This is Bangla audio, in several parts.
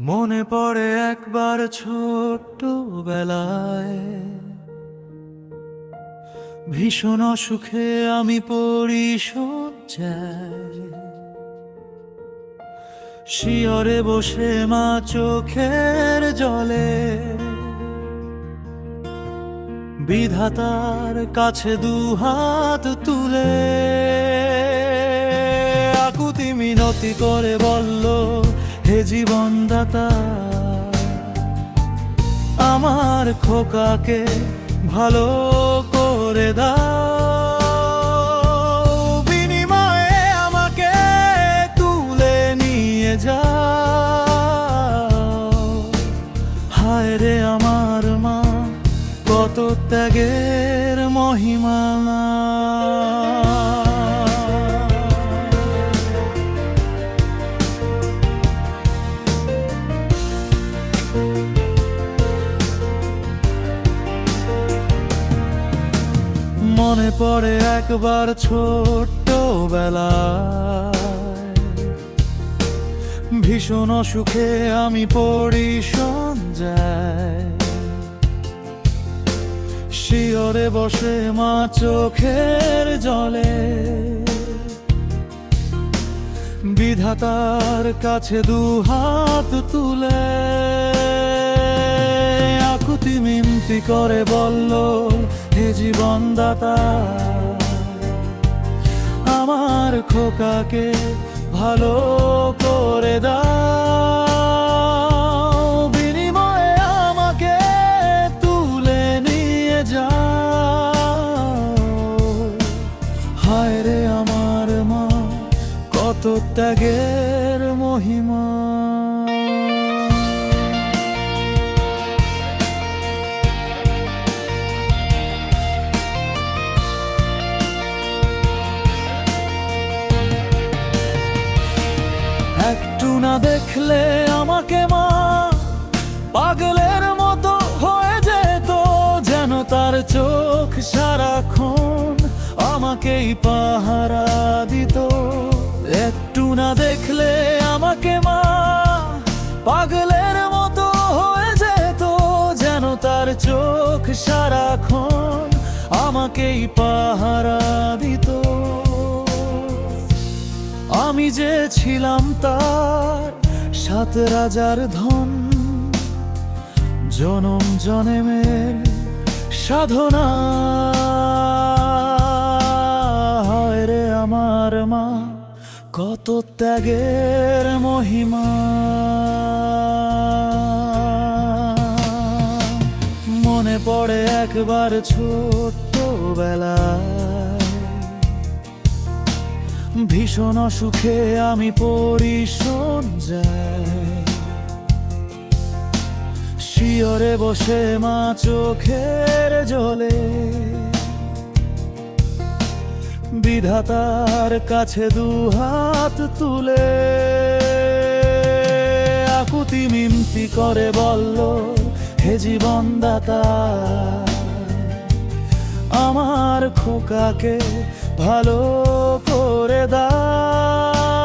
মনে পড়ে একবার ছোট্টবেলায় ভীষণ অসুখে আমি পড়ি শয্যায়, শিয়রে বসে মা চোখের জলে বিধাতার কাছে দুহাত তুলে আকুতি মিনতি করে বলল, হে জীবনদাতা, আমার খোকাকে ভালো করে দাও, বিনিময়ে আমাকে তুলে নিয়ে যাও। হায় রে আমার মা, কত ত্যাগের মহিমা। মনে পড়ে একবার ছোট্টবেলায় ভীষণ অসুখে আমি পড়ি শয্যায়, শিয়রে বসে মা চোখের জলে বিধাতার কাছে দুহাত তুলে আকুতি মিনতি করে বলল, হে জীবনদাতা, আমার খোকাকে ভালো করে দাও, বিনিময়ে আমাকে তুলে নিয়ে যাও। হায় রে আমার মা, কত ত্যাগের মহিমা। একটু না দেখলে আমাকে মা পাগলের মতো হয়ে যেত, যেন তার চোখ সারাক্ষণ আমাকেই পাহারা দিত। একটু না দেখলে আমাকে মা পাগলের মতো হয়ে যেত, যেন তার চোখ সারাক্ষণ আমাকেই পাহারা দিত। আমি যে ছিলাম তার 7 রাজার ধন, জনম জনমের সাধনা। হায় রে আমার মা, কত ত্যাগের মহিমা। মনে পড়ে একবার ছোট্টবেলায় ভীষণ অসুখে আমি পড়ি শয্যায়, শিয়রে বসে মা চোখের জলে বিধাতার কাছে দুহাত তুলে আকুতি মিনতি করে বলল, হে জীবনদাতা, আমার খোকাকে ভালো করে দাও,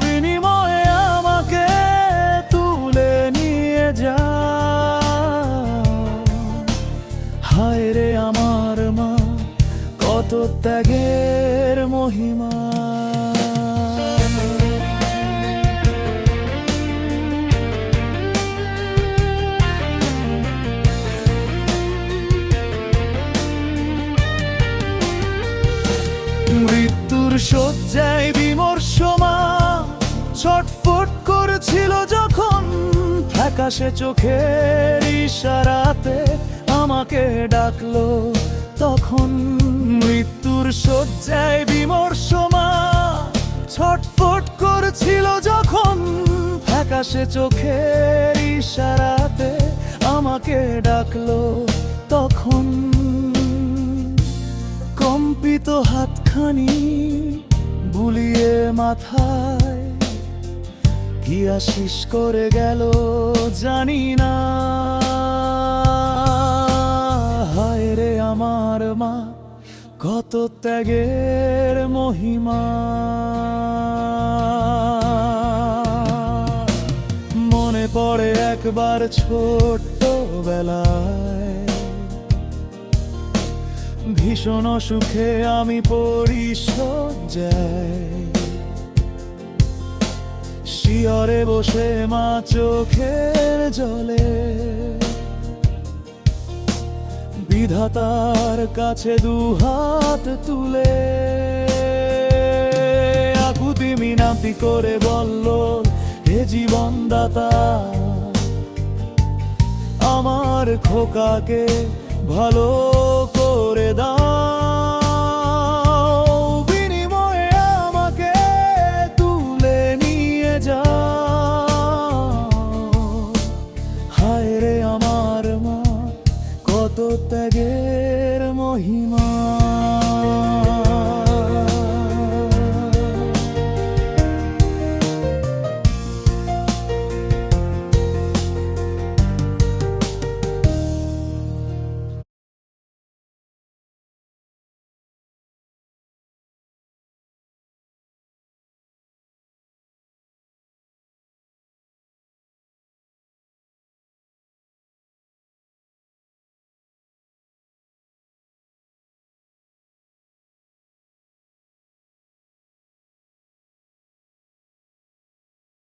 বিনিময়ে আমাকে তুলে নিয়ে যাও। হায় রে আমার মা, কত ত্যাগের মহিমা। মৃত্যুর শয্যায় বিমর্ষ মা ছটফট করেছিল যখন, ফ্যাকাশে চোখের ইশারাতে আমাকে ডাকলো তখন। মৃত্যুর শয্যায় বিমর্ষ মা ছটফট করেছিল যখন, ফ্যাকাশে চোখের ইশারাতে আমাকে ডাকলো তখন। কম্পিত হাতখানি বুলিয়ে মাথায় কি আশিস করে গেল জানি না। হায় রে আমার মা, কত ত্যাগের মহিমা। একবার ছোট্টবেলায় ভীষণ সুখে আমি পড়ি শয্যায়, শিয়রে বসে মা চোখের জলে বিধাতার কাছে দুহাত তুলে আকুতি মিনতি করে বলল, হে জীবনদাতা, আমার খোকাকে ভালো করে দাও, বিনিময়ে আমাকে তুলে নিয়ে যাও। হায় রে আমার মা, কত ত্যাগের মহিমা।